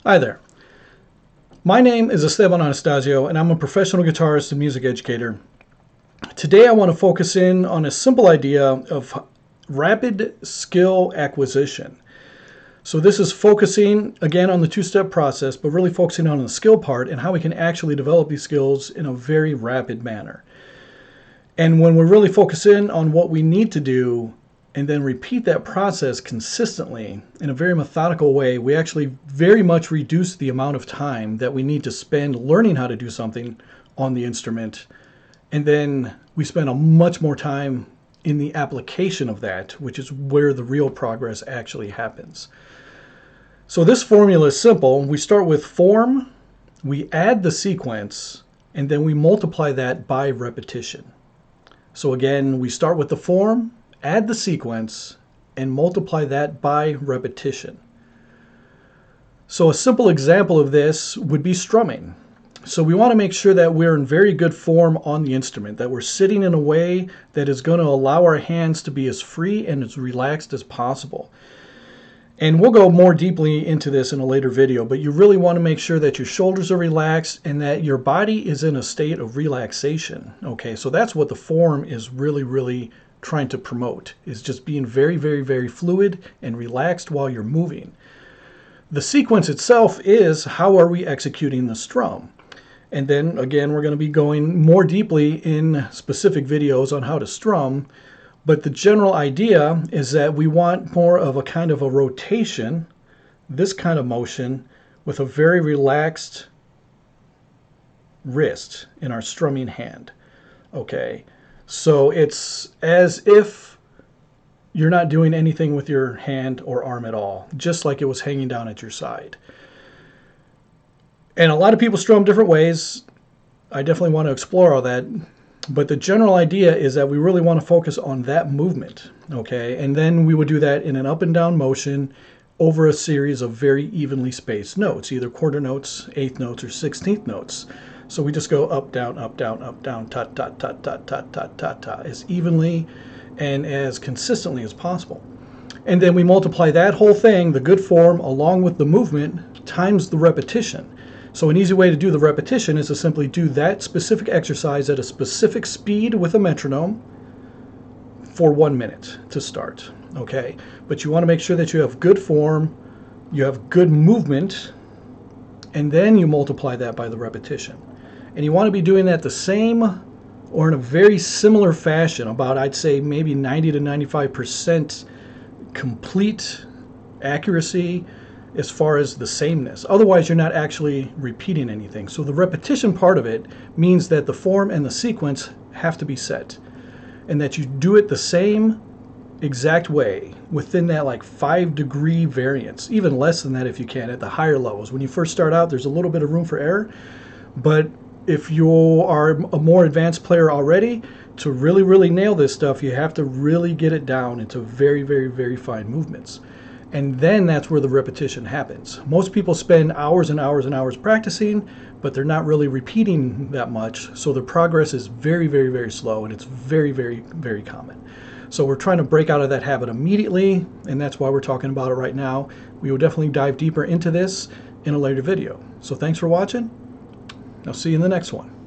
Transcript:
Hi there. My name is Esteban Anastasio, and I'm a professional guitarist and music educator. Today I want to focus in on a simple idea of rapid skill acquisition. So this is focusing, again, on the two-step process, but really focusing on the skill part and how we can actually develop these skills in a very rapid manner. And when we really focus in on what we need to do and then repeat that process consistently in a very methodical way, we actually very much reduce the amount of time that we need to spend learning how to do something on the instrument. And then we spend a much more time in the application of that, which is where the real progress actually happens. So this formula is simple. We start with form, we add the sequence, and then we multiply that by repetition. So again, we start with the form, add the sequence, and multiply that by repetition. So a simple example of this would be strumming. So we want to make sure that we're in very good form on the instrument, that we're sitting in a way that is going to allow our hands to be as free and as relaxed as possible. And we'll go more deeply into this in a later video, but you really want to make sure that your shoulders are relaxed and that your body is in a state of relaxation. Okay, so that's what the form is really trying to promote, is just being very fluid and relaxed while you're moving. The sequence itself is how are we executing the strum. And then again, we're going to be going more deeply in specific videos on how to strum. But the general idea is that we want more of a kind of a rotation, this kind of motion, with a very relaxed wrist in our strumming hand. Okay, so it's as if you're not doing anything with your hand or arm at all, just like it was hanging down at your side. And a lot of people strum different ways. I definitely want to explore all that. But the general idea is that we really want to focus on that movement, okay? And then we would do that in an up and down motion over a series of very evenly spaced notes, either quarter notes, eighth notes, or 16th notes. So we just go up, down, ta, ta, ta, ta, ta, ta, ta, ta, as evenly and as consistently as possible. And then we multiply that whole thing, the good form, along with the movement, times the repetition. So an easy way to do the repetition is to simply do that specific exercise at a specific speed with a metronome for 1 minute to start, okay? But you want to make sure that you have good form, you have good movement, and then you multiply that by the repetition. And you want to be doing that the same or in a very similar fashion, about I'd say maybe 90 to 95% complete accuracy as far as the sameness. Otherwise, you're not actually repeating anything. So the repetition part of it means that the form and the sequence have to be set, and that you do it the same exact way within that like 5-degree variance, even less than that if you can at the higher levels. When you first start out, there's a little bit of room for error, but if you are a more advanced player already, to really nail this stuff, you have to really get it down into very fine movements. And then that's where the repetition happens. Most people spend hours and hours practicing, but they're not really repeating that much. So the progress is very slow, and it's very common. So we're trying to break out of that habit immediately, and that's why we're talking about it right now. We will definitely dive deeper into this in a later video. So thanks for watching. I'll see you in the next one.